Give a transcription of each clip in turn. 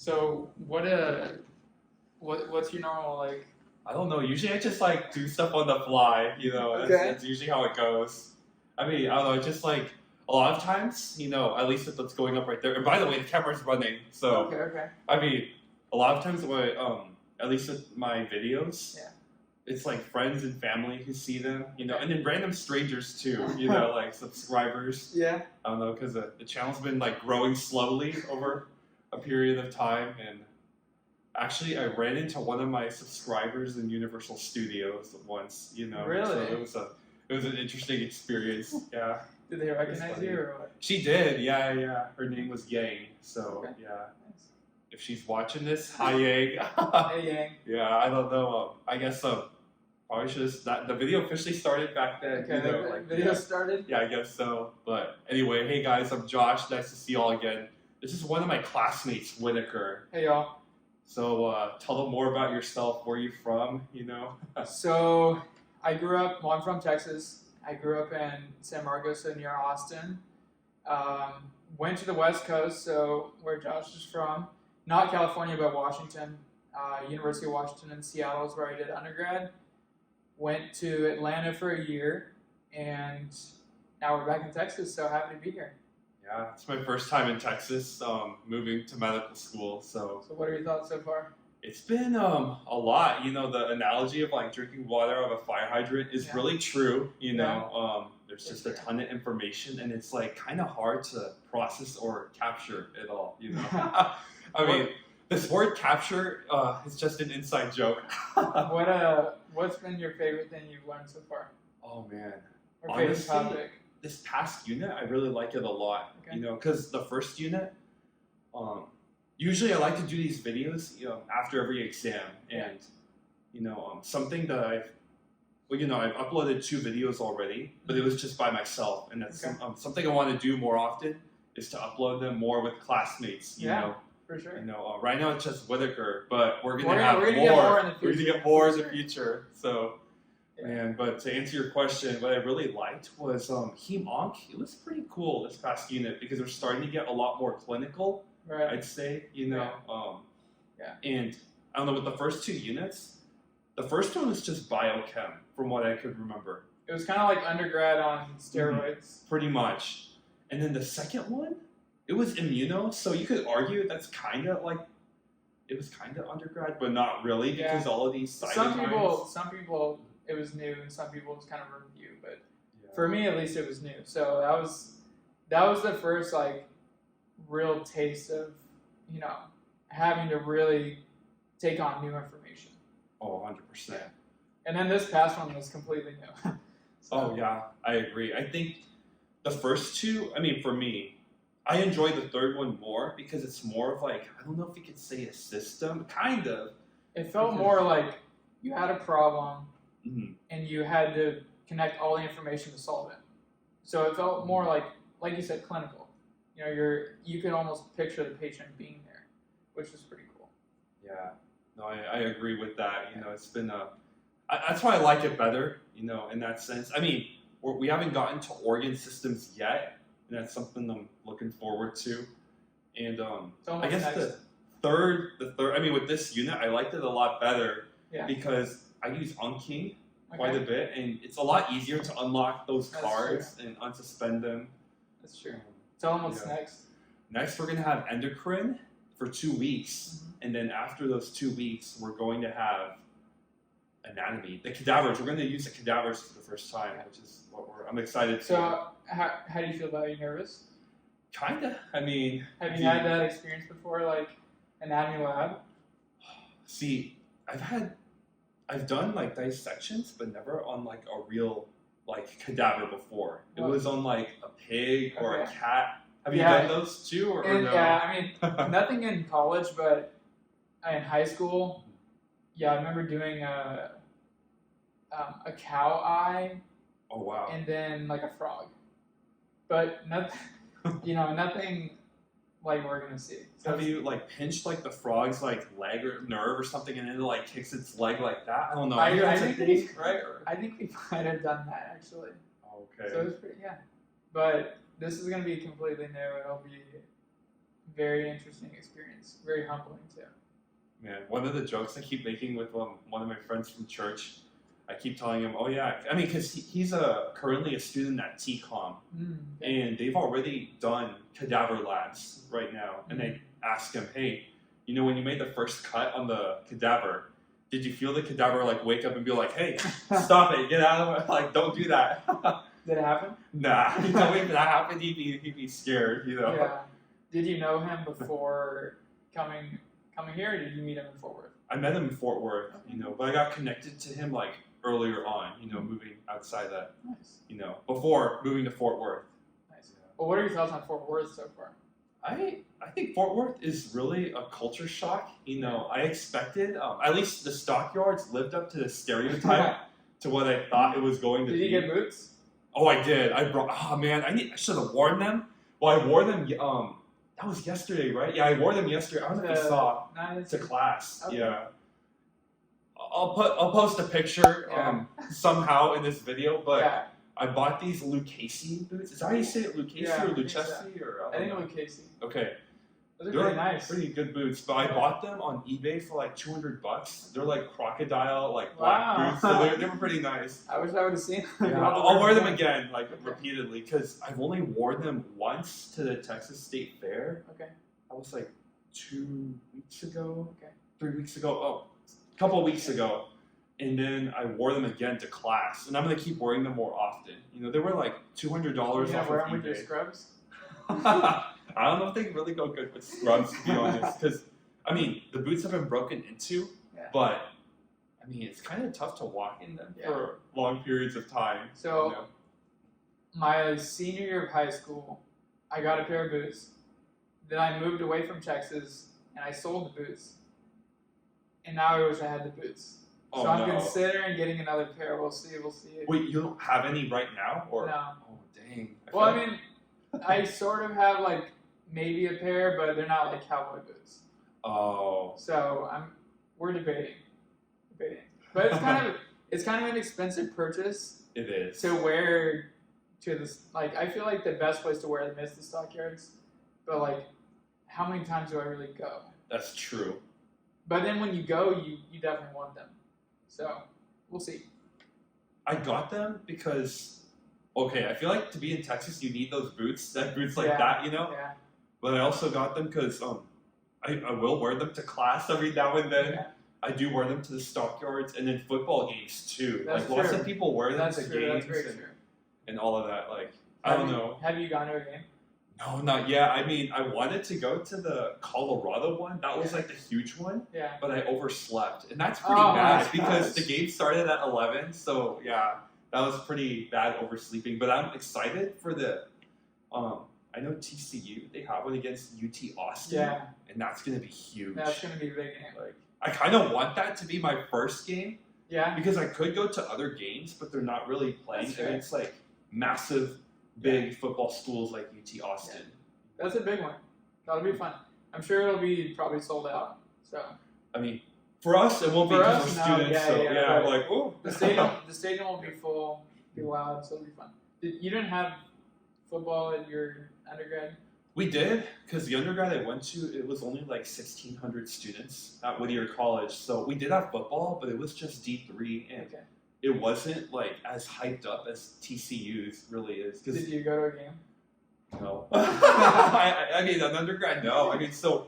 So what's your normal like? I don't know. Usually I just like do stuff on the fly, That's usually how it goes. I mean, I don't know, just like a lot of times, at least if it's going up right there. And by the way, the camera's running, so Okay. I mean, a lot of times when at least with my videos, Yeah. it's like friends and family who see them, and then random strangers too, like subscribers. Yeah. I don't know, because the channel's been like growing slowly over a period of time, and actually I ran into one of my subscribers in Universal Studios once, Really? So it was an interesting experience. Yeah. Did they recognize you or what? She did, yeah. Her name was Yang, so Okay. yeah. Nice. If she's watching this, hi Yang. Hey Yang. Yeah, I don't know. I guess probably should have. The video officially started back then. Okay, video started? Yeah, I guess so. But anyway, hey guys, I'm Josh. Nice to see y'all again. This is one of my classmates, Whitaker. Hey y'all. So tell them more about yourself. Where are you from? So I'm from Texas. I grew up in San Marcos, so near Austin. Went to the West Coast, so where Josh is from. Not California, but Washington. University of Washington in Seattle is where I did undergrad. Went to Atlanta for a year, and now we're back in Texas, so happy to be here. Yeah, it's my first time in Texas, moving to medical school. So what are your thoughts so far? It's been a lot. The analogy of like drinking water out of a fire hydrant is really true. There's just a ton of information, and it's like kind of hard to process or capture it all. I mean, this word capture is just an inside joke. What's been your favorite thing you've learned so far? Oh man, Or favorite topic? This past unit, I really like it a lot. Okay. Because the first unit, usually I like to do these videos, after every exam, and something that I've uploaded 2 videos already, but it was just by myself, and that's something I want to do more often is to upload them more with classmates. For sure. Right now it's just Whitaker, but we're gonna get more in the future. So, man, but to answer your question, what I really liked was Heme Onc. It was pretty cool this past unit because we're starting to get a lot more clinical. Right. I'd say, And I don't know, with the first 2 units, the first one was just biochem, from what I could remember. It was kind of like undergrad on steroids. Pretty much. And then the second one, it was immuno, so you could argue that's kind of like, it was kind of undergrad, but not really, because all of these cytokines. Some people, it was new, and some people it was kind of a review, but for me at least it was new. So that was the first like real taste of, having to really take on new information. Oh, 100%. Yeah. And then this past one was completely new. Oh, yeah, I agree. I think the first 2, I mean, for me, I enjoyed the third one more because it's more of like, I don't know if you could say a system, kind of. It felt more like you had a problem mm-hmm. and you had to connect all the information to solve it. So it felt more like you said, clinical. You could almost picture the patient being there, which was pretty cool. Yeah, no, I agree with that. It's been that's why I like it better. In that sense. I mean, we haven't gotten to organ systems yet, and that's something I'm looking forward to. And I guess the third. I mean, with this unit, I liked it a lot better because I use Unking quite a bit, and it's a lot easier to unlock those cards and unsuspend them. That's true. Tell them what's next. Next, we're going to have endocrine for 2 weeks. And then after those 2 weeks, we're going to have anatomy. The cadavers. We're going to use the cadavers for the first time, which is what I'm excited for. So, how do you feel about it? Are you nervous? Kinda. I mean... Have you had that experience before, like anatomy lab? See, I've done like dissections, but never on like a real like cadaver before. It was on like a pig or a cat. Have you done those too, or no? Yeah, I mean, nothing in college, but in high school, I remember doing a cow eye. Oh wow! And then like a frog, but nothing, nothing like we're gonna see. So have you like pinched like the frog's like leg or nerve or something, and then it like kicks its leg like that? I don't know. I think we might have done that actually. Okay. So it was pretty, but this is gonna be completely new. It'll be very interesting experience. Very humbling too. Man, one of the jokes I keep making with one of my friends from church, I keep telling him, oh yeah, I mean, because he's currently a student at TCOM, and they've already done cadaver labs right now, and they ask him, hey, you know, when you made the first cut on the cadaver, did you feel the cadaver like wake up and be like, hey, stop it, get out of it, like don't do that? Did it happen? Nah, he told me if that happened, he'd be scared, you know. Yeah. Did you know him before coming here, or did you meet him in Fort Worth? I met him in Fort Worth, you know, but I got connected to him like earlier on, you know, moving outside that, you know, before moving to Fort Worth. Nice. Well, what are your thoughts on Fort Worth so far? I think Fort Worth is really a culture shock. You know, I expected, at least the stockyards lived up to the stereotype to what I thought it was going to be. Did you get boots? Oh, I did. Oh man, I should have worn them. Well, I wore them, that was yesterday, right? Yeah, I wore them yesterday. I don't know if you saw, to class. Okay. Yeah. I'll post a picture somehow in this video, but I bought these Lucchese boots. Is that how you say it? Lucchese or Lucchese? I think Lucchese. Okay. Those are really nice. Pretty good boots, but I bought them on eBay for like $200. They're like crocodile, like black boots. So they were pretty nice. I wish I would have seen them. Yeah, I'll wear them again, like repeatedly, because I've only worn them once to the Texas State Fair. Okay. That was like 2 weeks ago. Okay. 3 weeks ago. Oh, a couple of weeks ago. And then I wore them again to class, and I'm gonna keep wearing them more often. You know, they were like $200 off of wear eBay. them with your scrubs? I don't know if they really go good with scrubs, to be honest. Because I mean, the boots have been broken into, but I mean, it's kind of tough to walk in them for long periods of time. So, you know? My senior year of high school, I got a pair of boots. Then I moved away from Texas, and I sold the boots. And now I wish I had the boots. Oh, so I'm considering getting another pair. We'll see. Wait, you don't have any right now, or no? Oh, dang. I mean, I sort of have like maybe a pair, but they're not like cowboy boots. Oh. So we're debating, but it's kind of an expensive purchase. It is to wear to this. Like, I feel like the best place to wear them is the stockyards, but like, how many times do I really go? That's true. But then when you go, you definitely want them. So, we'll see. I got them because, okay, I feel like to be in Texas, you need those boots, boots like that, you know? Yeah. But I also got them because I will wear them to class every now and then. Yeah. I do wear them to the stockyards and then football games too. That's like true. Lots of people wear them to games and all of that. Like, I don't know. Have you gone to a game? No, not yet. I mean, I wanted to go to the Colorado one. That was like the huge one. Yeah. But I overslept. And that's pretty bad because the game started at 11. So, yeah, that was pretty bad oversleeping. But I'm excited for the, I know TCU, they have one against UT Austin. Yeah. And that's going to be huge. That's going to be a big game. Like, I kind of want that to be my first game. Yeah. Because I could go to other games, but they're not really playing against like massive big football schools like UT Austin. Yeah. That's a big one. That'll be fun. I'm sure it'll be probably sold out. So. I mean, for us, it won't be because we're students. We're like, oh. The stadium will be full, be loud, so it'll be fun. You didn't have football at your undergrad? We did, because the undergrad I went to, it was only like 1,600 students at Whitaker College. So we did have football, but it was just D3, and it wasn't like as hyped up as TCU's really is. Did you go to a game? No. I mean, an undergrad, no. I mean, so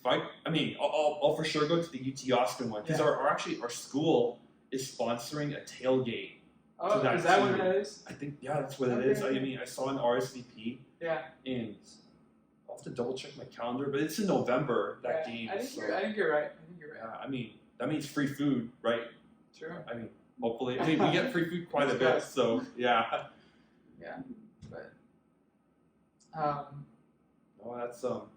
if I'll for sure go to the UT Austin one because our school is sponsoring a tailgate. Oh, is that what it is? I think that's what it is. I mean, I saw an RSVP. Yeah. And I'll have to double check my calendar, but it's in November that game. I think you're right. Yeah, I mean, that means free food, right? True. I mean, hopefully, we get free food quite a bit, so yeah. Yeah, but no,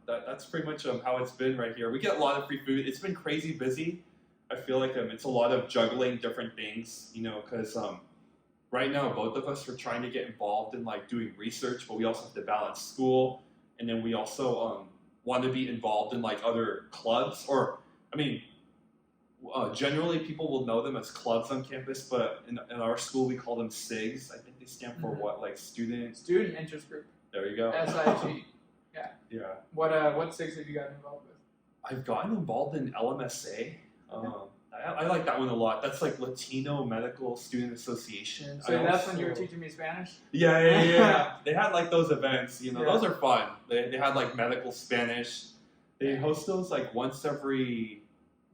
that's pretty much how it's been right here. We get a lot of free food. It's been crazy busy. I feel like it's a lot of juggling different things, you know, because right now both of us are trying to get involved in like doing research, but we also have to balance school, and then we also want to be involved in like other clubs, or I mean. Generally, people will know them as clubs on campus, but in our school, we call them SIGs. I think they stand for what, like student interest group. There you go. SIG. Yeah. What SIGs have you gotten involved with? I've gotten involved in LMSA. I like that one a lot. That's like Latino Medical Student Association. So that's when you were teaching me Spanish? Yeah. They had like those events, Yeah. those are fun. They had like medical Spanish. They host those like once every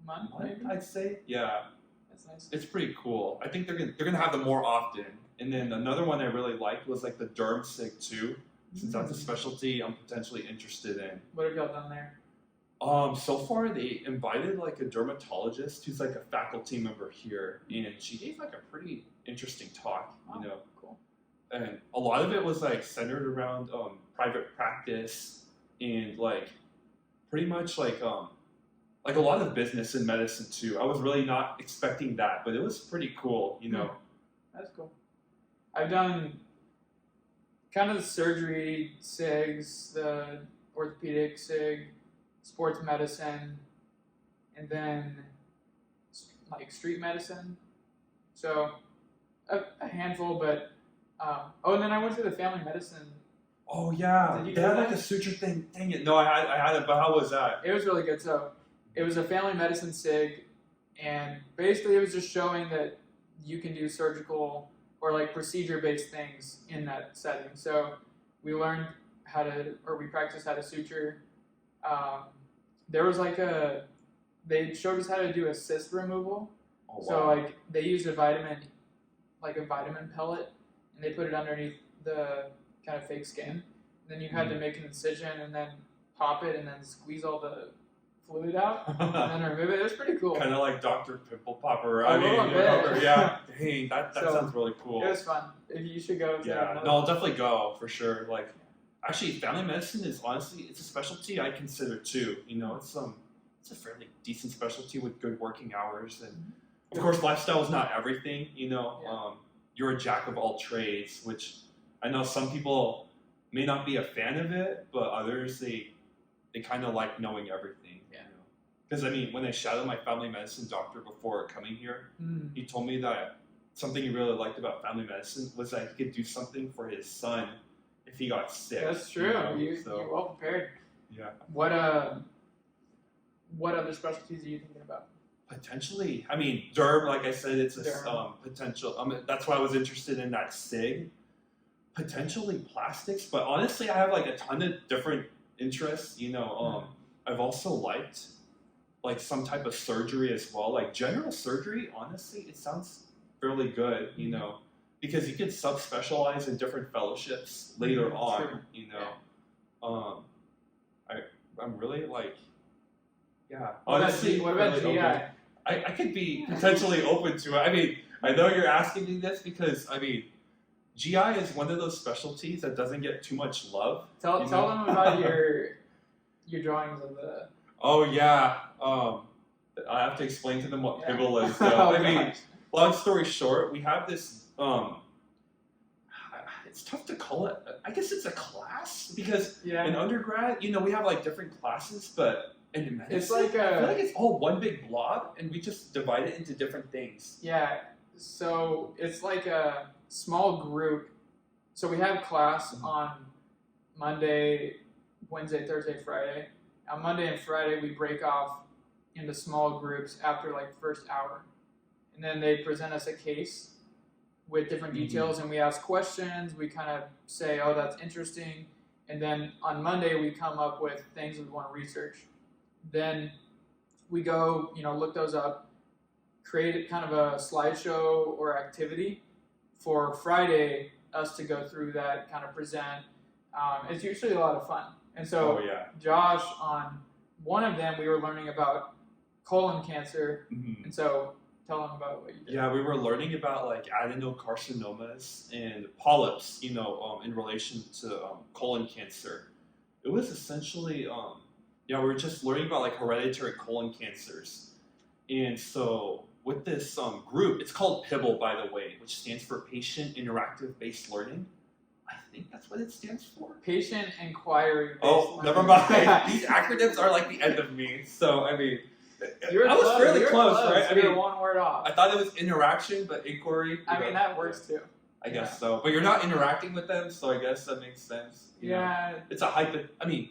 month, I'd say. Yeah. That's nice. It's pretty cool. I think they're gonna have them more often. And then another one I really liked was like the Derm Sig too. Since that's a specialty I'm potentially interested in. What have y'all done there? So far they invited like a dermatologist who's like a faculty member here, and she gave like a pretty interesting talk, Cool. And a lot of it was like centered around private practice and like pretty much like a lot of business in medicine too. I was really not expecting that, but it was pretty cool, That's cool. I've done kind of the surgery SIGs, the orthopedic SIG, sports medicine, and then like street medicine. So a handful, but and then I went to the family medicine. Oh yeah, Did you they do had like that? a suture thing. Dang it! No, I had it, but how was that? It was really good. So it was a family medicine SIG, and basically it was just showing that you can do surgical or like procedure-based things in that setting. So we learned we practiced how to suture. There was they showed us how to do a cyst removal. Oh, wow. So like they used a vitamin pellet, and they put it underneath the kind of fake skin. And then you had to make an incision and then pop it and then squeeze all the fluid out and then remove it. It was pretty cool. Kind of like Dr. Pimple Popper. A little bit. Yeah. Dang, that So, sounds really cool. It was fun. You should go. Yeah, no, I'll definitely go for sure. Like, actually, family medicine is honestly, it's a specialty I consider too. It's a fairly decent specialty with good working hours, and of course, lifestyle is not everything. You're a jack of all trades, which I know some people may not be a fan of it, but others they kind of like knowing everything. Yeah. Because when I shadowed my family medicine doctor before coming here, he told me that something he really liked about family medicine was that he could do something for his son if he got sick. That's true. You're well prepared. Yeah. What other specialties are you thinking about? Potentially, derm. Like I said, it's a Derm. potential. That's why I was interested in that SIG. Potentially plastics, but honestly, I have like a ton of different interests. I've also liked like some type of surgery as well, like general surgery. Honestly, it sounds fairly good, because you can subspecialize in different fellowships later on. I'm really like, yeah. Honestly, what about really GI? open. I could be potentially open to it. I know you're asking me this because GI is one of those specialties that doesn't get too much love. Tell them about your drawings of the. Oh yeah. I have to explain to them what Pibble is. So, Gosh. Long story short, we have this. It's tough to call it. I guess it's a class because in undergrad, we have like different classes, but in medicine, It's like I feel like it's all one big blob, and we just divide it into different things. Yeah, so it's like a small group. So we have class on Monday, Wednesday, Thursday, Friday. On Monday and Friday, we break off into small groups after like the first hour. And then they present us a case with different details, and we ask questions. We kind of say, oh, that's interesting. And then on Monday, we come up with things we want to research. Then we go, look those up, create kind of a slideshow or activity for Friday, us to go through that, kind of present. It's usually a lot of fun. And so Josh, on one of them, we were learning about colon cancer. And so tell them about what you did. Yeah, we were learning about like adenocarcinomas and polyps, in relation to colon cancer. It was essentially, we were just learning about like hereditary colon cancers. And so with this group, it's called PIBBLE, by the way, which stands for Patient Interactive Based Learning. I think that's what it stands for. Patient Inquiry Based Learning. Never mind. These acronyms are like the end of me. So, I was fairly close, right? You're one word off. I thought it was interaction, but inquiry. That works too. I guess so. But you're not interacting with them, so I guess that makes sense. You know? It's a hypo. I mean,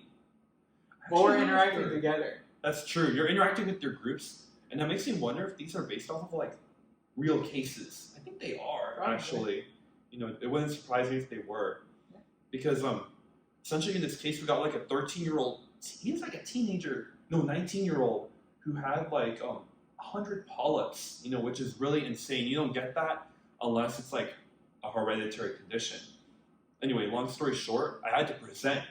well, we're interacting together. That's true. You're interacting with your groups, and that makes me wonder if these are based off of like real cases. I think they are Probably. actually. You know, it wouldn't surprise me if they were, because essentially in this case we got like a 13-year-old. He was like a teenager, no, 19-year-old who had like 100 polyps. You know, which is really insane. You don't get that unless it's like a hereditary condition. Anyway, long story short, I had to present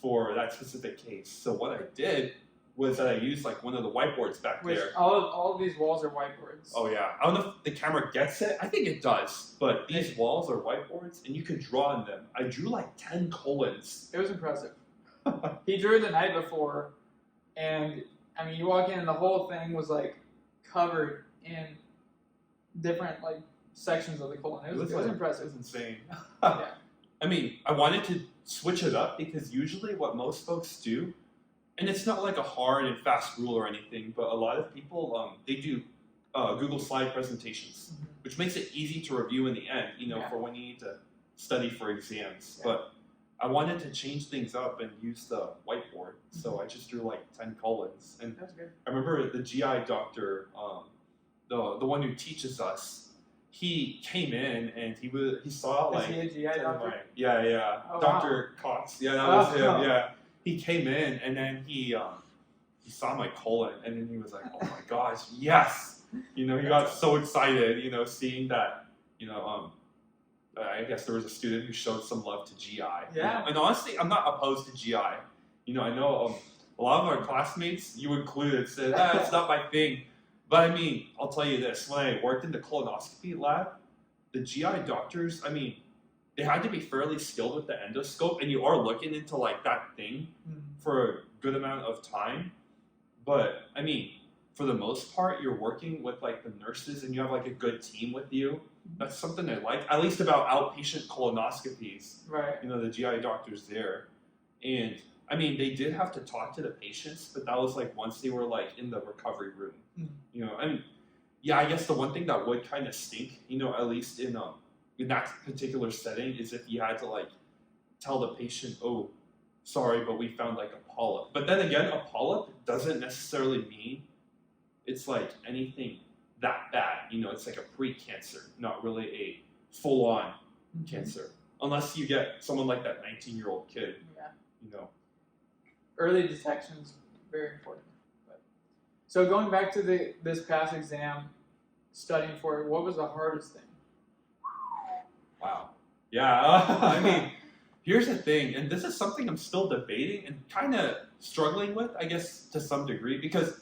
for that specific case. So what I did was that I used like one of the whiteboards back there. All of these walls are whiteboards. Oh yeah, I don't know if the camera gets it. I think it does, but these walls are whiteboards, and you can draw on them. I drew like 10 colons. It was impressive. He drew the night before, and I mean, you walk in, and the whole thing was like covered in different like sections of the colon. It was impressive. It was insane. Yeah. I mean, I wanted to switch it up because usually what most folks do, and it's not like a hard and fast rule or anything, but a lot of people, they do Google slide presentations, which makes it easy to review in the end, you know, for when you need to study for exams. Yeah. But I wanted to change things up and use the whiteboard, so I just drew like 10 colons. And that's good. I remember the GI doctor, the one who teaches us, he came in and he saw like. Is he a GI doctor? Yeah. Oh, Dr. Wow. Cox. Yeah, that was him. Yeah, he came in and then he saw my colon and then he was like, "Oh my gosh, yes!" You know, he got so excited. You know, seeing that. You know, I guess there was a student who showed some love to GI. Yeah. You know? And honestly, I'm not opposed to GI. You know, I know a lot of our classmates, you included, said, "It's not my thing." But I mean, I'll tell you this, when I worked in the colonoscopy lab, the GI doctors, I mean, they had to be fairly skilled with the endoscope, and you are looking into like that thing for a good amount of time. But I mean, for the most part, you're working with like the nurses and you have like a good team with you. That's something I like, at least about outpatient colonoscopies. Right. You know, the GI doctors there. And I mean, they did have to talk to the patients, but that was like once they were like in the recovery room. You know, and yeah, I guess the one thing that would kind of stink, you know, at least in that particular setting, is if you had to like tell the patient, "Oh, sorry, but we found like a polyp." But then again, a polyp doesn't necessarily mean it's like anything that bad. You know, it's like a pre-cancer, not really a full-on cancer, unless you get someone like that 19-year-old kid. Yeah. You know, early detection is very important. So going back to this past exam, studying for it, what was the hardest thing? Wow. Yeah, I mean, here's the thing, and this is something I'm still debating and kind of struggling with, I guess, to some degree, because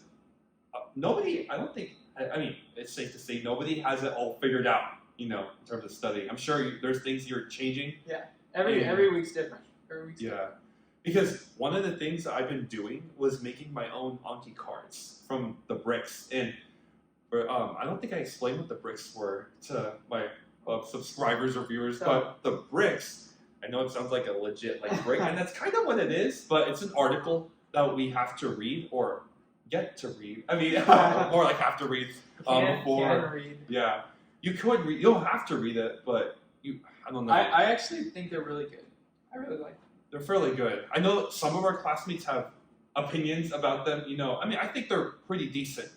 nobody, I don't think, I mean, it's safe to say nobody has it all figured out, you know, in terms of studying. I'm sure there's things you're changing. Yeah, every week's different. Every week's different. Because one of the things that I've been doing was making my own Anki cards from the bricks. And I don't think I explained what the bricks were to my subscribers or viewers, but the bricks, I know it sounds like a legit like brick, and that's kind of what it is, but it's an article that we have to read or get to read. I mean, more like have to read before. Can read. Yeah. You could read, you don't have to read it, but I don't know. I actually think they're really good. I really like them. They're fairly good. I know some of our classmates have opinions about them, you know. I mean, I think they're pretty decent,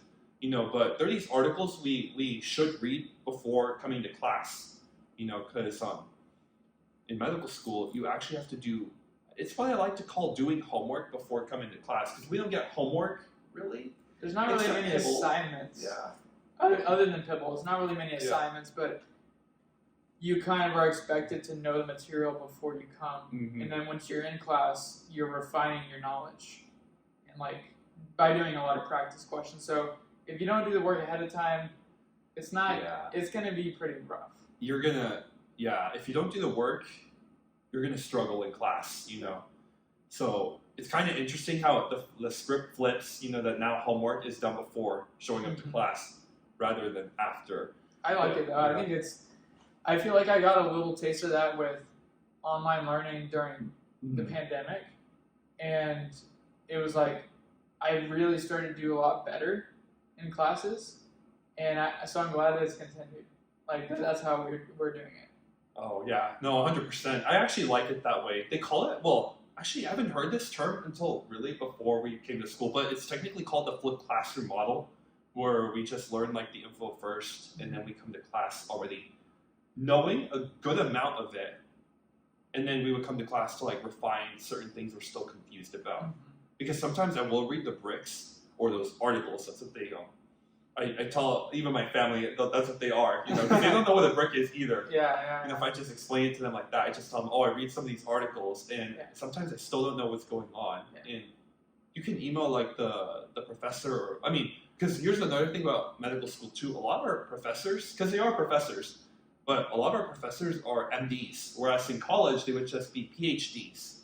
you know, but they're these articles we should read before coming to class, you know, because in medical school, you actually have to do, it's what I like to call doing homework before coming to class, because we don't get homework, really. There's not really many assignments. Yeah. Other than Pibble, it's not really many assignments, but you kind of are expected to know the material before you come. And then once you're in class, you're refining your knowledge. And like, by doing a lot of practice questions. So if you don't do the work ahead of time, it's not, it's going to be pretty rough. You're going to, if you don't do the work, you're going to struggle in class, you know. So it's kind of interesting how the script flips, you know, that now homework is done before showing up to class rather than after. I like it though. Yeah. I feel like I got a little taste of that with online learning during the pandemic. And it was like, I really started to do a lot better in classes. And so I'm glad that it's continued. Like, that's how we're doing it. Oh yeah, no, 100%. I actually like it that way. They call it, well, actually, I haven't heard this term until really before we came to school, but it's technically called the flipped classroom model, where we just learn like the info first, and then we come to class already knowing a good amount of it, and then we would come to class to like refine certain things we're still confused about. Because sometimes I will read the bricks or those articles. That's what they I tell even my family that's what they are, you know, because they don't know what a brick is either. Yeah. And if I just explain it to them like that, I just tell them, oh, I read some of these articles, and Yeah. sometimes I still don't know what's going on. Yeah. And you can email like the professor, or, I mean, because here's another thing about medical school too. A lot of our professors, because they are professors, but a lot of our professors are MDs, whereas in college they would just be PhDs.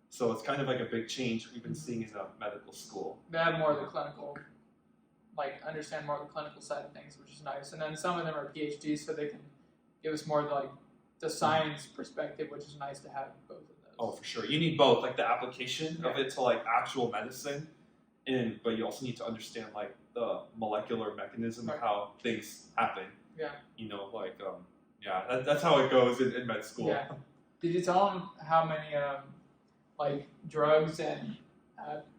So it's kind of like a big change we've been seeing in medical school. They have more of the clinical, like understand more of the clinical side of things, which is nice. And then some of them are PhDs, so they can give us more of like the science perspective, which is nice to have both of those. Oh, for sure. You need both, like the application of it to like actual medicine, but you also need to understand like the molecular mechanism of how things happen. Yeah. You know, like that's how it goes in med school. Yeah. Did you tell them how many like drugs and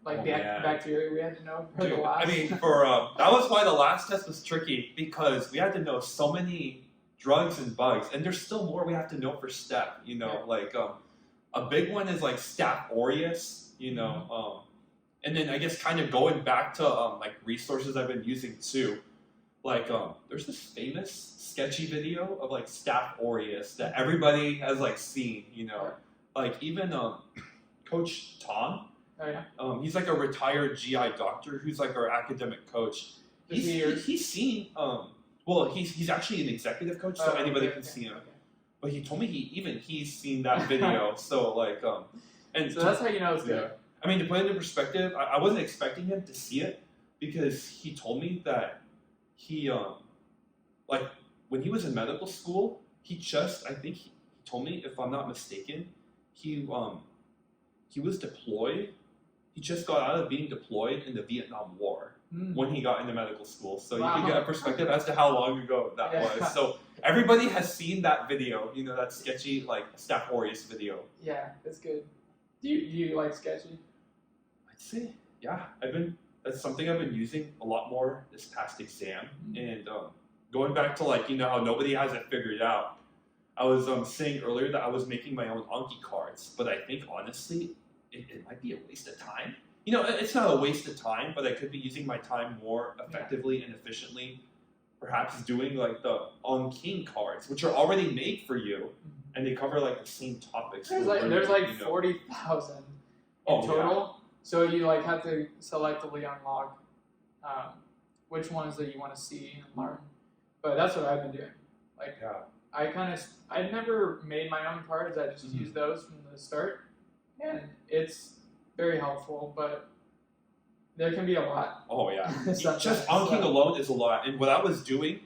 bacteria we had to know for the Dude, last? I mean, for that was why the last test was tricky, because we had to know so many drugs and bugs, and there's still more we have to know for step. You know, like a big one is like Staph aureus. You know, and then I guess kind of going back to like resources I've been using too. Like there's this famous sketchy video of like Staph aureus that everybody has like seen. You know, like even Coach Tom. Oh yeah. He's like a retired GI doctor who's like our academic coach. He's seen. Well, he's actually an executive coach, so anybody can see him. Okay. But he told me he's seen that video. So like and so that's how you know it's good. I mean, to put it into perspective, I wasn't expecting him to see it, because he told me that he like when he was in medical school, I think he told me, if I'm not mistaken, he was deployed. He just got out of being deployed in the Vietnam War when he got into medical school. So you can get a perspective as to how long ago that was. So everybody has seen that video, you know, that sketchy like Staph aureus video. Yeah, it's good. Do you like sketchy? I'd say, yeah. That's something I've been using a lot more this past exam. And going back to like, you know, how nobody has it figured out. I was saying earlier that I was making my own Anki cards, but I think honestly, it might be a waste of time. You know, it's not a waste of time, but I could be using my time more effectively and efficiently. Perhaps doing like the On King cards, which are already made for you, and they cover like the same topics. There's like 40,000 in total. Yeah. So you like have to selectively unlock which ones that you want to see and learn. But that's what I've been doing. Like I never made my own cards. I just used those from the start, and it's very helpful. But there can be a lot. Oh yeah, just On King alone is a lot. And what I was doing,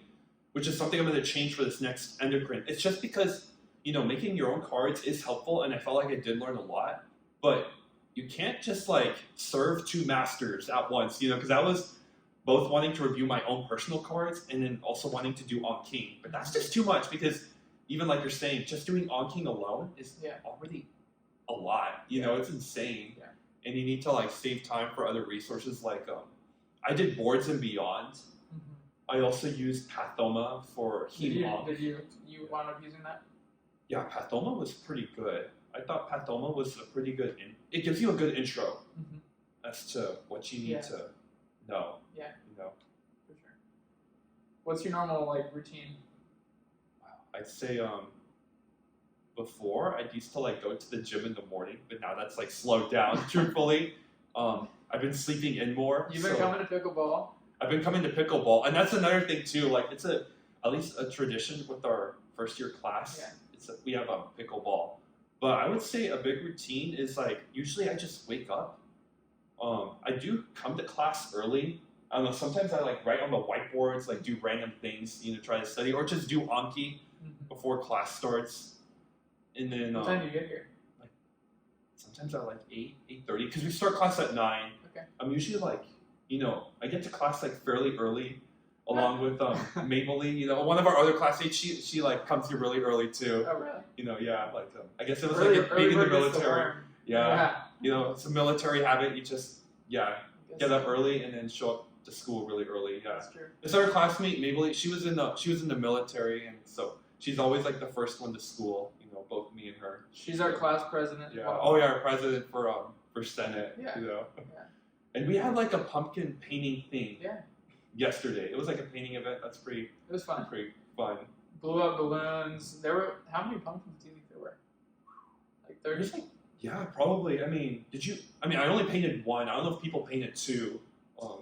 which is something I'm going to change for this next endocrine, it's just because, you know, making your own cards is helpful, and I felt like I did learn a lot. But you can't just like serve two masters at once, you know, because I was both wanting to review my own personal cards and then also wanting to do On King. But that's just too much, because even like you're saying, just doing On King alone is already a lot. You know, it's insane. Yeah. And you need to like save time for other resources. Like I did Boards and Beyond. I also used Pathoma for Heme. Did you wound up using that? Yeah, Pathoma was pretty good. I thought Pathoma was a pretty good. It gives you a good intro as to what you need to know. Yeah, you know, for sure. What's your normal like routine? Wow, I'd say before I used to like go to the gym in the morning, but now that's like slowed down. Truthfully, I've been sleeping in more. You've been coming to pickleball. I've been coming to pickleball, and that's another thing too. Like it's at least a tradition with our first year class. Yeah. We have a pickleball. But I would say a big routine is like, usually I just wake up. I do come to class early. I don't know, sometimes I like write on the whiteboards, like do random things, you know, try to study, or just do Anki before class starts. And then what time do you get here? Like sometimes at like 8:30, because we start class at 9. Okay. I'm usually like, you know, I get to class like fairly early. along with Maybelline. You know, one of our other classmates, she like comes here really early too. Oh, really? You know, yeah, like I guess it was Early, like early being in the bird gets the military. worm. Yeah. You know, it's a military habit. You just get up early and then show up to school really early. Yeah. That's true. It's our classmate Maybelline. She was in the military, and so she's always like the first one to school. You know, both me and her. She's our class president. Yeah. Wow. Oh yeah, our president for Senate. Yeah. You know. Yeah. And we had like a pumpkin painting thing. Yeah. Yesterday, it was like a painting event. That's pretty. It was fun. Pretty fun. Blew up balloons. There were how many pumpkins do you think there were? Like 30. Yeah, probably. I mean, I only painted one. I don't know if people painted two.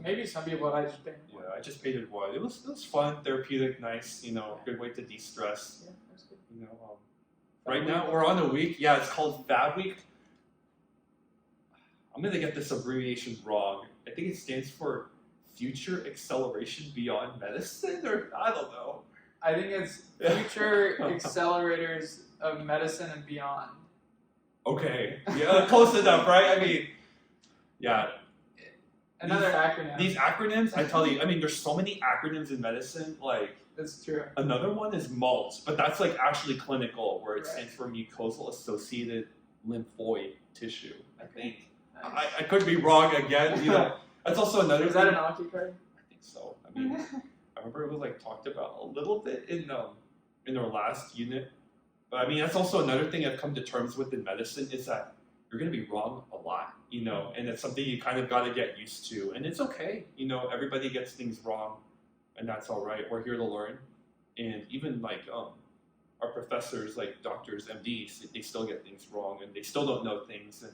Maybe some people, but I just painted one. Yeah, I just painted one. It was fun, therapeutic, nice. You know, good way to de-stress. Yeah, that's good. You know, right now we're on a week. Yeah, it's called Fab Week. I'm gonna get this abbreviation wrong. I think it stands for Future Acceleration Beyond Medicine, or I don't know. I think it's Future Accelerators of Medicine and Beyond. Okay, yeah, close enough, right? I mean, yeah. Another acronym. These acronyms, I tell you, I mean, there's so many acronyms in medicine. Like, that's true. Another one is MALT, but that's like actually clinical, where it Right. stands for mucosal associated lymphoid tissue. I think. Nice. I could be wrong again. You know, that's also another. Is that thing. an Aki card? I think so. I mean, I remember it was like talked about a little bit in our last unit. But I mean, that's also another thing I've come to terms with in medicine is that you're going to be wrong a lot, you know, and it's something you kind of got to get used to. And it's okay, you know, everybody gets things wrong, and that's all right. We're here to learn. And even like our professors, like doctors, MDs, they still get things wrong, and they still don't know things, and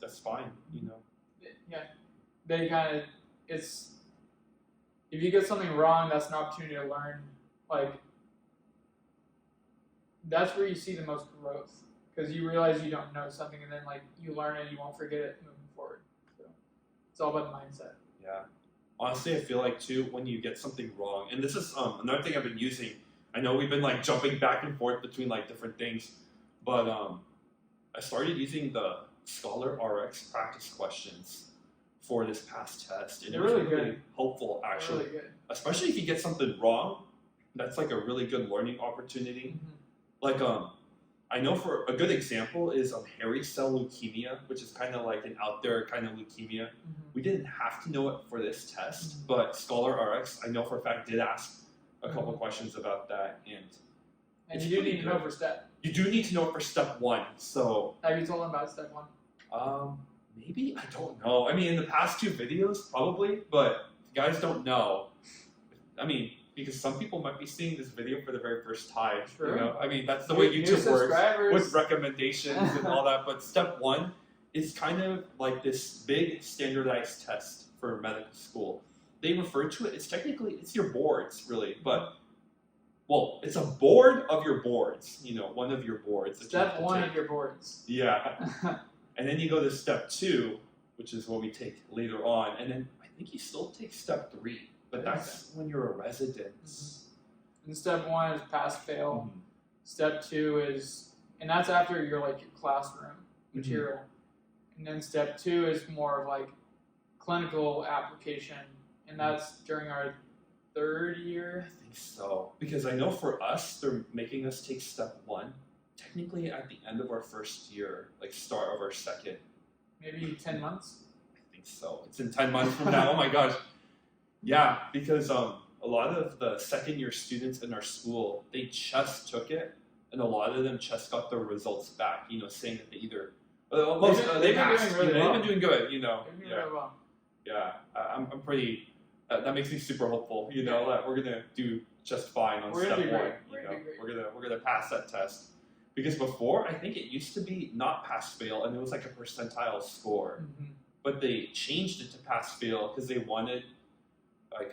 that's fine, you know. Yeah. They kind of, it's, if you get something wrong, that's an opportunity to learn. Like, that's where you see the most growth, because you realize you don't know something, and then like you learn it, you won't forget it moving forward. So it's all about the mindset. Yeah. Honestly, I feel like too when you get something wrong, and this is another thing I've been using. I know we've been like jumping back and forth between like different things, but I started using the Scholar RX practice questions for this past test, and They're it was really really good. helpful actually. Really good. Especially if you get something wrong, that's like a really good learning opportunity. Mm-hmm. Like I know for a good example is hairy cell leukemia, which is kind of like an out there kind of leukemia. Mm-hmm. We didn't have to know it for this test, Mhm. but Scholar RX, I know for a fact, did ask a couple questions about that, and And it's you do pretty need to know good. for step. You do need to know it for step one. So Have you told them about step one? maybe I don't know. I mean, in the past two videos, probably, but if you guys don't know, I mean, because some people might be seeing this video for the very first time. True. You know, I mean, that's the way New YouTube works subscribers. with recommendations and all that. But step one is kind of like this big standardized test for medical school. They refer to it. It's your boards, really, but. Well, it's a board of your boards, you know, one of your boards. that you have Step to one take. of your boards. Yeah. And then you go to step two, which is what we take later on. And then I think you still take step three, but that's when you're a resident. And step one is pass fail. Mhm. Step two is, and that's after your like your classroom Mm-hmm. material. And then step two is more of like clinical application, and that's during our third year. I think so. Because I know for us, they're making us take step one, technically at the end of our first year, like start of our second. Maybe 10 months. I think so. It's in 10 months from now. Oh my gosh. Yeah, because a lot of the second year students in our school, they just took it, and a lot of them just got their results back, you know, saying that they either they been passed. doing really They've well. been doing good, you know. They're doing Yeah, really well. yeah. I'm pretty. That makes me super hopeful, you know, that we're gonna do just fine on We're gonna step do one. great. You We're know, gonna do great. we're gonna pass that test. Because before, I think it used to be not pass fail, and it was like a percentile score. Mm-hmm. But they changed it to pass fail because they wanted like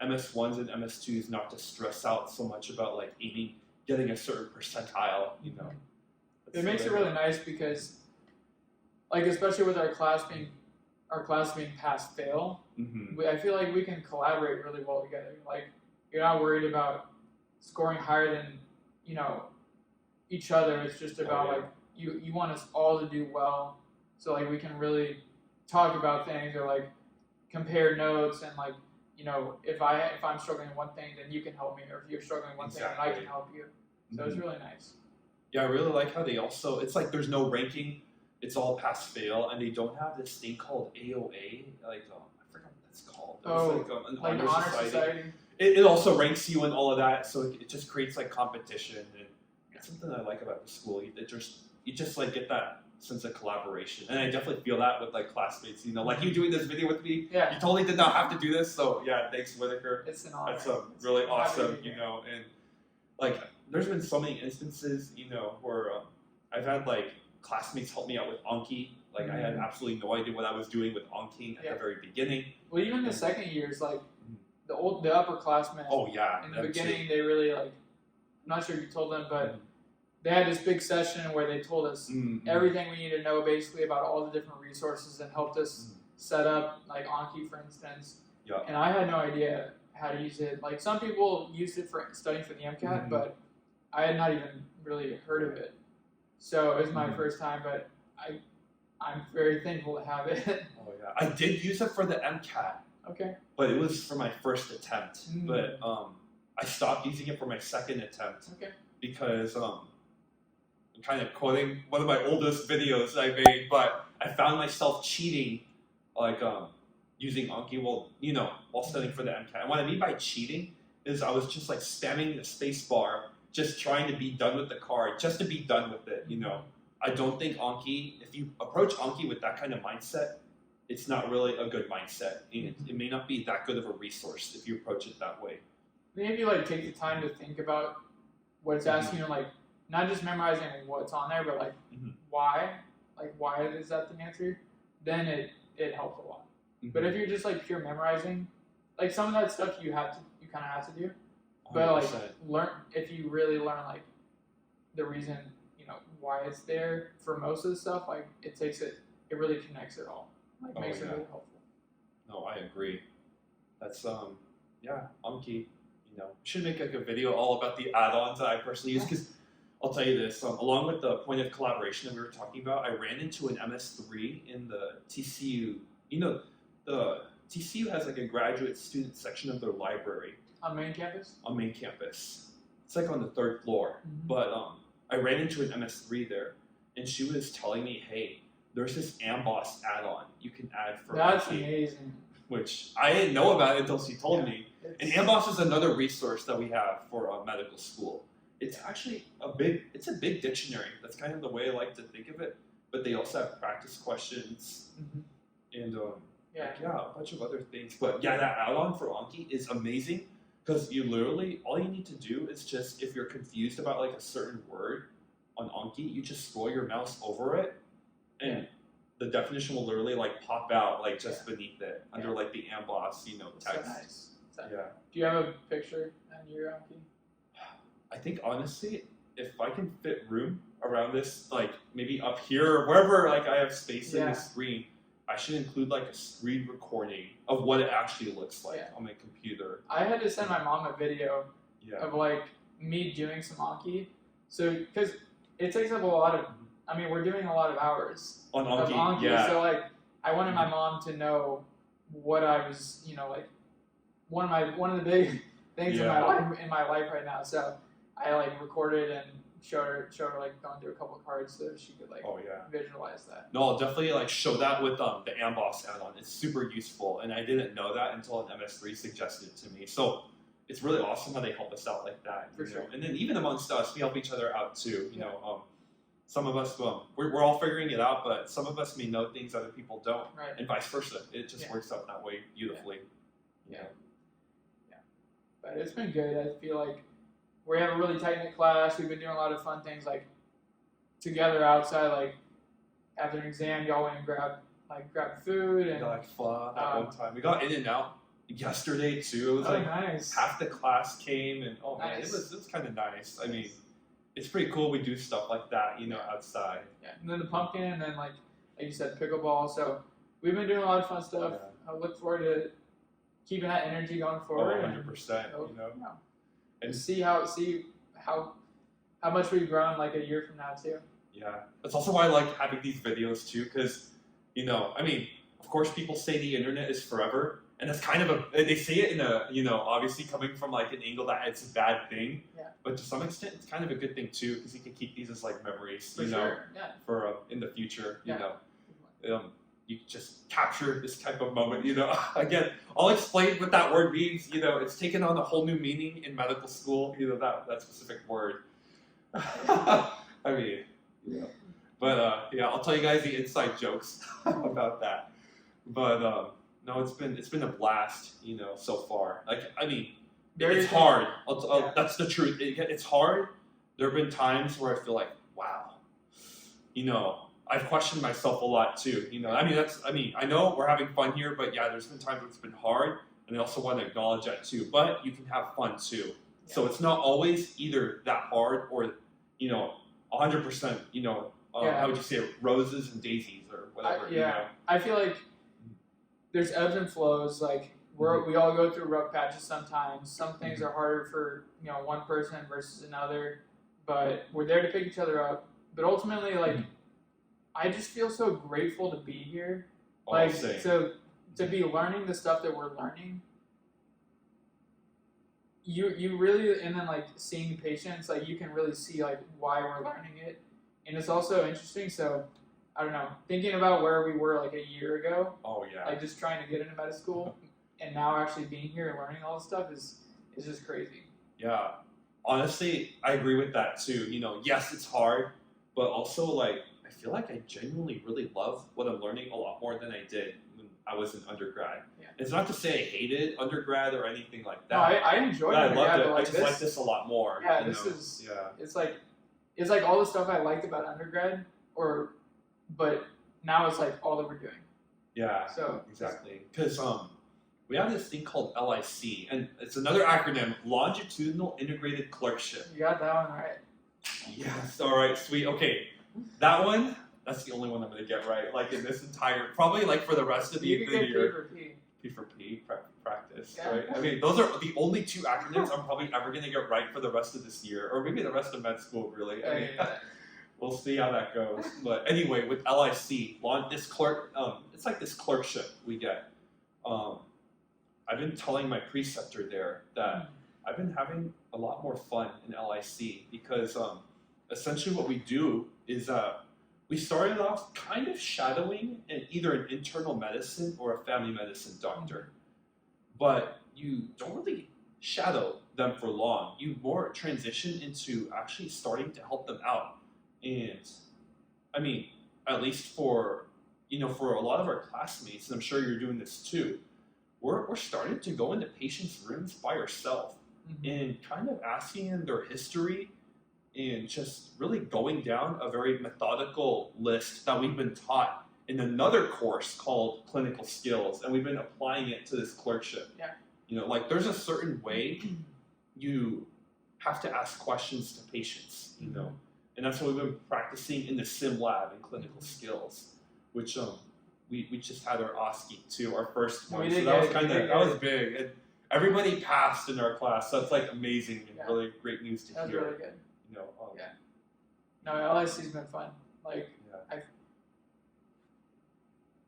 MS1s and MS2s not to stress out so much about like getting a certain percentile, you know. It makes it really nice because, like, especially with our class being pass fail, Mm-hmm. I feel like we can collaborate really well together. Like, you're not worried about scoring higher than, you know, each other. It's just about yeah. like you want us all to do well, so like we can really talk about things or like compare notes and like if I'm struggling in one thing, then you can help me, or if you're struggling in one thing, then I can help you. So it's really nice. Yeah, I really like how they also, it's like there's no ranking, it's all pass fail, and they don't have this thing called AOA, like, I forgot what that's called. There's like an honor society. It also ranks you and all of that, so it just creates like competition, and it's something I like about the school. You just like get that sense of collaboration, and I definitely feel that with like classmates. Like you doing this video with me, Yeah. you totally did not have to do this, so yeah, thanks Whitaker. It's an honor. That's really awesome, and like there's been so many instances, where I've had like classmates help me out with Anki. Like I had absolutely no idea what I was doing with Anki at the very beginning. Well, even the second years, like the upperclassmen. Oh yeah. In the beginning, they really like. I'm not sure if you told them, but they had this big session where they told us everything we need to know, basically about all the different resources, and helped us set up like Anki, for instance. Yeah. And I had no idea how to use it. Like some people used it for studying for the MCAT, but I had not even really heard of it. So it was my first time, but I'm very thankful to have it. Oh yeah, I did use it for the MCAT. Okay. But it was for my first attempt. But I stopped using it for my second attempt. Okay. Because I'm kind of quoting one of my oldest videos I made, but I found myself cheating, like using Anki while studying for the MCAT. And what I mean by cheating is I was just like spamming the space bar, just trying to be done with the card, just to be done with it. I don't think Anki, if you approach Anki with that kind of mindset, it's not really a good mindset. It may not be that good of a resource if you approach it that way. Maybe like take the time to think about what it's asking you, like not just memorizing what's on there, but like why is that the answer? Then it helps a lot. But if you're just like pure memorizing, like some of that stuff you kind of have to do, but 100%. If you really learn like the reason why it's there for most of the stuff, like it really connects it all. Like makes it really helpful. No, I agree. That's Anki. We should make like a video all about the add-ons that I personally use, because I'll tell you this. Along with the point of collaboration that we were talking about, I ran into an MS3 in the TCU. The TCU has like a graduate student section of their library. On main campus? On main campus. It's like on the 3rd floor. But I ran into an MS3 there, and she was telling me, hey, there's this Amboss add-on you can add for That's Anki, amazing. which I didn't know about until she told me. And Amboss is another resource that we have for medical school. It's actually a big dictionary. That's kind of the way I like to think of it. But they also have practice questions and a bunch of other things. But yeah, that add-on for Anki is amazing, because you literally, all you need to do is just, if you're confused about like a certain word on Anki, you just scroll your mouse over it, and the definition will literally like pop out like just beneath it under like the Amboss, text. So nice. Yeah. Do you have a picture on your Anki? I think honestly, if I can fit room around this, like maybe up here or wherever like I have space in the screen, I should include like a screen recording of what it actually looks like on my computer. I had to send my mom a video of like me doing some Anki. So, because it takes up a lot of, we're doing a lot of hours on of Anki. So like, I wanted my mom to know what I was, like one of the big things in my life right now. So I like recorded and showed her like going through a couple of cards so she could like visualize that. No, I'll definitely like show that with the Amboss add-on. It's super useful, and I didn't know that until an MS3 suggested it to me. So it's really awesome how they help us out like that. For sure. And then even amongst us, we help each other out too. Some of us, we're all figuring it out, but some of us may know things other people don't, and vice versa. It just works out that way beautifully. Yeah. But it's been good. I feel like we have a really tight-knit class. We've been doing a lot of fun things like together outside, like after an exam, y'all went and grabbed food and like pho that one time. We got In-N-Out yesterday too. It was nice. Half the class came, and man, Nice. it was kind of nice. I mean, it's pretty cool. We do stuff like that, outside. Yeah, and then the pumpkin, and then like you said, pickleball. So we've been doing a lot of fun stuff. Yeah. I look forward to keeping that energy going forward. 100%. And see how much we've grown like a year from now too. Yeah, that's also why I like having these videos too, because of course people say the internet is forever, and it's kind of they say it in a, obviously coming from like an angle that it's a bad thing, but to some extent it's kind of a good thing too, because you can keep these as like memories, For sure. Yeah. for in the future, Yeah. You just capture this type of moment, Again, I'll explain what that word means. It's taken on a whole new meaning in medical school. That specific word. I mean, but I'll tell you guys the inside jokes about that. But no, it's been a blast, so far. Like, I mean, it's hard. That's the truth. It's hard. There have been times where I feel like, wow, I've questioned myself a lot too. I know we're having fun here, but yeah, there's been times where it's been hard, and I also want to acknowledge that too. But you can have fun too. Yeah. So it's not always either that hard or, 100%, how would you say it, roses and daisies or whatever. I feel like there's ebbs and flows. Like we all go through rough patches sometimes. Some things are harder for one person versus another, but we're there to pick each other up. But ultimately, like, I just feel so grateful to be here. Like, to be learning the stuff that we're learning. You really, and then like seeing patients, like you can really see like why we're learning it, and it's also interesting. So I don't know, thinking about where we were like a year ago. Oh yeah. Like just trying to get into med school, and now actually being here and learning all this stuff is just crazy. Yeah, honestly, I agree with that too. Yes, it's hard, but also like I feel like I genuinely really love what I'm learning a lot more than I did when I was in undergrad. Yeah. It's not to say I hated undergrad or anything like that. No, I enjoyed it. I loved it. I just like this a lot more. Yeah, it's like all the stuff I liked about undergrad, but now it's like all that we're doing. Yeah. So exactly, because we have this thing called LIC, and it's another acronym: Longitudinal Integrated Clerkship. You got that one right. Yes. All right. Sweet. Okay. That one, that's the only one I'm going to get right, like in this entire, probably like for the rest of the year. P for P, practice, right? I mean, those are the only two acronyms I'm probably ever going to get right for the rest of this year, or maybe the rest of med school, really. I mean, we'll see how that goes. But anyway, with LIC, it's like this clerkship we get. I've been telling my preceptor there that I've been having a lot more fun in LIC because essentially what we do is we started off kind of shadowing either an internal medicine or a family medicine doctor. But you don't really shadow them for long. You more transition into actually starting to help them out. And I mean, at least for a lot of our classmates, and I'm sure you're doing this too, we're starting to go into patients' rooms by ourselves and kind of asking them their history and just really going down a very methodical list that we've been taught in another course called clinical skills, and we've been applying it to this clerkship. Yeah. Like there's a certain way you have to ask questions to patients, and that's what we've been practicing in the sim lab in clinical skills, which we just had our OSCE too, our first one. So that was big. And everybody passed in our class, so it's like amazing and really great news to hear. That was really good. No, LIC's been fun. Like,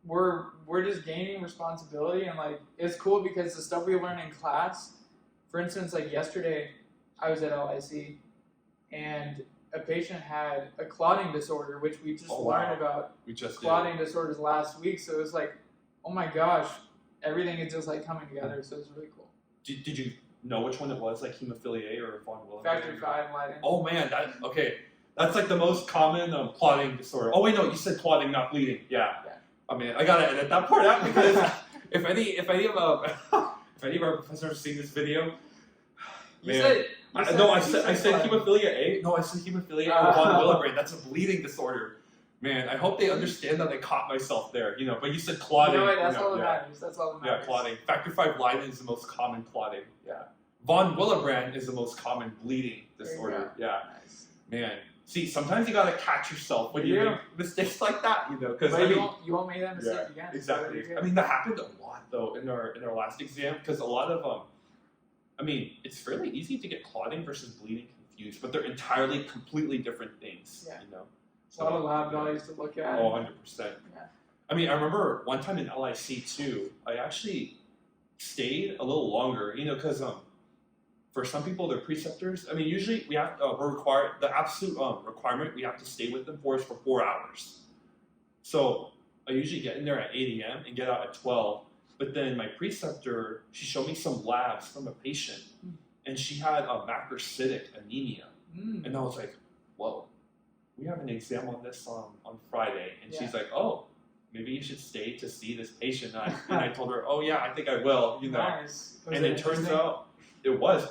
we're just gaining responsibility, and like it's cool because the stuff we learn in class. For instance, like yesterday, I was at LIC, and a patient had a clotting disorder, which we just learned about. We just clotting disorders last week, so it was like, oh my gosh, everything is just like coming together. So it's really cool. Did you know which one it was, like hemophilia A or von Willebrand? Factor V Leiden. Oh man, that's like the most common clotting disorder. Oh wait, no, you said clotting, not bleeding. Yeah. I mean, I gotta edit that part out because if any of our professors have seen this video, I said hemophilia A. No, I said hemophilia A or von Willebrand. That's a bleeding disorder. Man, I hope they understand that I caught myself there. But you said clotting. That's all that matters. That's all that matters. Yeah, clotting. Factor V Leiden is the most common clotting. Yeah. Von Willebrand is the most common bleeding disorder. Yeah. Nice. Man. See, sometimes you gotta catch yourself when you make mistakes like that, because you won't make that mistake again. Exactly. I mean, that happened a lot though in our last exam because a lot of it's fairly easy to get clotting versus bleeding confused, but they're entirely, completely different things. Yeah. So, a lot of lab values to look at. Oh, 100%. Yeah. I mean, I remember one time in LIC too, I actually stayed a little longer, because for some people they're preceptors. I mean, usually we're required, the absolute requirement we have to stay with them for is for 4 hours. So I usually get in there at 8 a.m. and get out at 12. But then my preceptor, she showed me some labs from a patient, and she had a macrocytic anemia. And I was like, whoa, we have an exam on this on Friday. And she's like, oh, maybe you should stay to see this patient. And I told her, oh yeah, I think I will, Nice. And it turns out,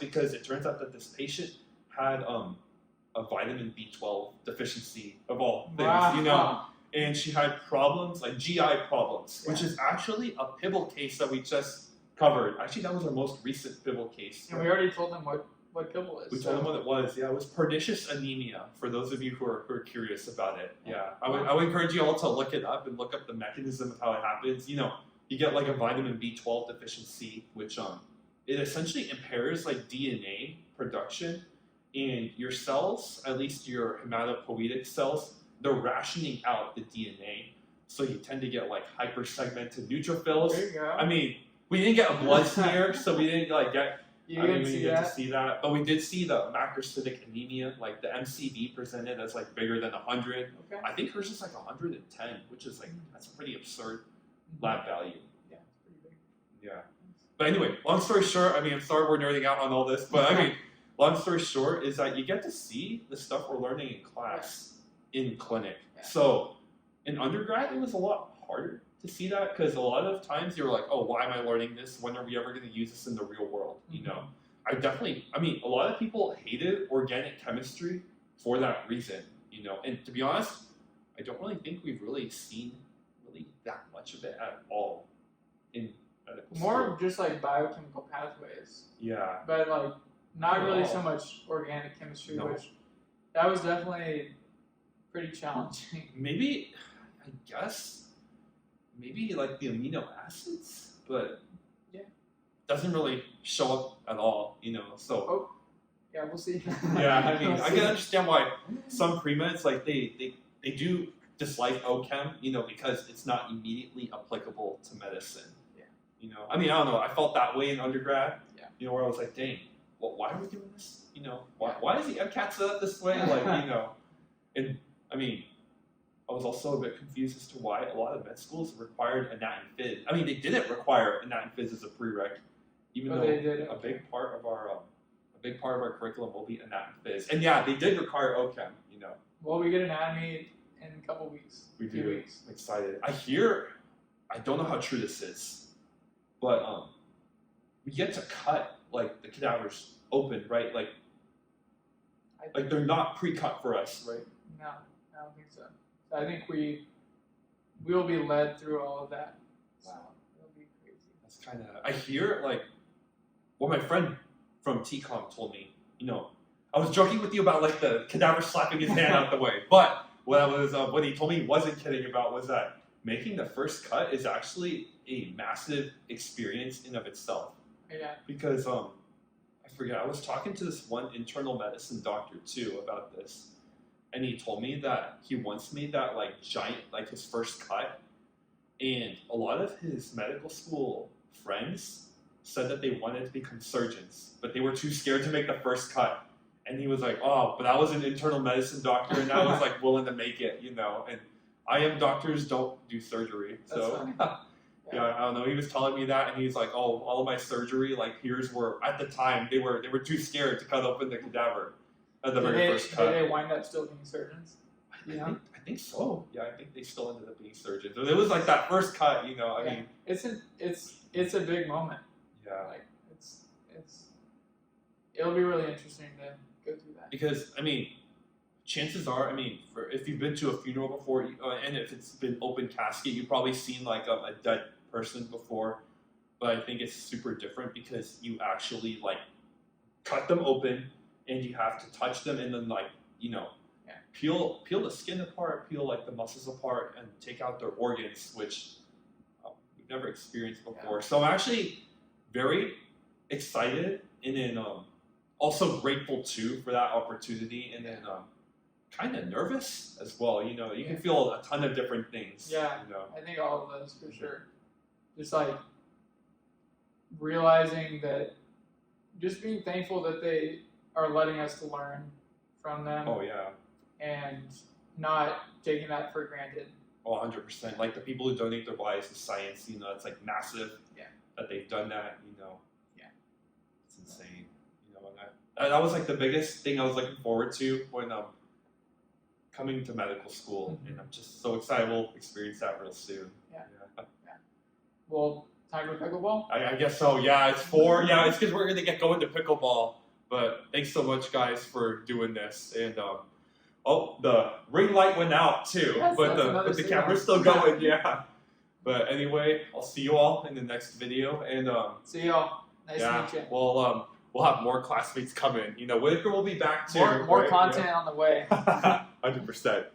because it turns out that this patient had a vitamin B12 deficiency of all things, Wow. And she had problems, like GI problems, which is actually a pivotal case that we just covered. Actually, that was our most recent pivotal case. And we already told them what pivotal is. We told them what it was. Yeah, it was pernicious anemia, for those of you who are curious about it. Yeah, I would encourage you all to look it up and look up the mechanism of how it happens. You get like a vitamin B12 deficiency, which it essentially impairs like DNA production, and your cells, at least your hematopoietic cells, they're rationing out the DNA, so you tend to get like hypersegmented neutrophils. There you go. I mean, we didn't get a blood smear, so we didn't like get. You we didn't didn't see get that? to see that, but we did see the macrocytic anemia, like the MCV presented as like bigger than 100. Okay. I think hers is like 110, which is like that's a pretty absurd lab value. Yeah, it's pretty big. Yeah. But anyway, long story short, I mean, I'm sorry we're nerding out on all this, but I mean, long story short is that you get to see the stuff we're learning in class in clinic. Yeah. So in undergrad, it was a lot harder to see that, because a lot of times you're like, oh, why am I learning this? When are we ever going to use this in the real world? I mean, a lot of people hated organic chemistry for that reason, and to be honest, I don't really think we've really seen that much of it at all in medical More school. of just like biochemical pathways, Yeah. but like not really Oh. so much organic chemistry, No. which that was definitely pretty challenging. Maybe, I guess, like the amino acids, but doesn't really show up at all, so. Yeah, we'll see. Yeah, I mean, We'll I see. can understand why some pre-meds, like they do dislike OChem, because it's not immediately applicable to medicine. Yeah. I mean, I don't know, I felt that way in undergrad, Yeah. where I was like, dang, well, why are we doing this? Why is the MCAT set up this way? Like, and I mean, I was also a bit confused as to why a lot of med schools required a Nat and Phys. I mean, they didn't require a Nat and Phys as a prereq, even though they did. a big part of our curriculum will be a Nat and Phys. And yeah, they did require OChem. Well, we get anatomy in a couple weeks. We few do. weeks. I'm excited. I don't know how true this is, but we get to cut like the cadavers open, right? Like they're not pre-cut for us, right? No, I don't think so. I think we'll be led through all of that. So it'll be crazy. That's kind of. I hear like what my friend from TCOM told me. I was joking with you about like the cadaver slapping his hand out the way, but what he told me he wasn't kidding about was that making the first cut is actually a massive experience in of itself. Yeah. Because I forget, I was talking to this one internal medicine doctor too about this, and he told me that he once made that like giant, like his first cut, and a lot of his medical school friends said that they wanted to become surgeons, but they were too scared to make the first cut. And he was like, oh, but I was an internal medicine doctor, and I was like willing to make it, and IM doctors don't do surgery. That's So funny. yeah, I don't know. He was telling me that, and he's like, oh, all of my surgery, like peers were at the time they were too scared to cut open the cadaver at the very first cut. Did they wind up still being surgeons? I think so. Yeah, I think they still ended up being surgeons. But it was like that first cut, I mean, it's a big moment. yeah. Like it'll be really interesting to go through that. Because I mean, chances are, if you've been to a funeral before, and if it's been open casket, you've probably seen like a dead person before. But I think it's super different because you actually like cut them open, and you have to touch them, and then like peel the skin apart, peel like the muscles apart, and take out their organs, which we've never experienced before. Yeah. So I'm actually very excited, and then also grateful too for that opportunity, and then kind of nervous as well. You can feel a ton of different things. Yeah, I think all of those for sure. Just like realizing that, just being thankful that they are letting us to learn from them. Oh yeah. And not taking that for granted. Oh, 100%. Like the people who donate their lives to science, you know, it's like massive. Yeah. That they've done that, you know. Yeah. It's insane. You know, and that was like the biggest thing I was looking forward to when coming to medical school, and I'm just so excited we'll experience that real soon. Yeah. Well, time for pickleball? I guess so. Yeah, it's 4. Yeah, it's because we're gonna get going to pickleball. But thanks so much, guys, for doing this. And oh, the ring light went out too, Yes, but that's the another camera's still going. Yeah. But anyway, I'll see you all in the next video. And See y'all. Nice to yeah, meet you. well have more classmates coming. You know, Whitaker will be back too. More right? content on the way. 100%.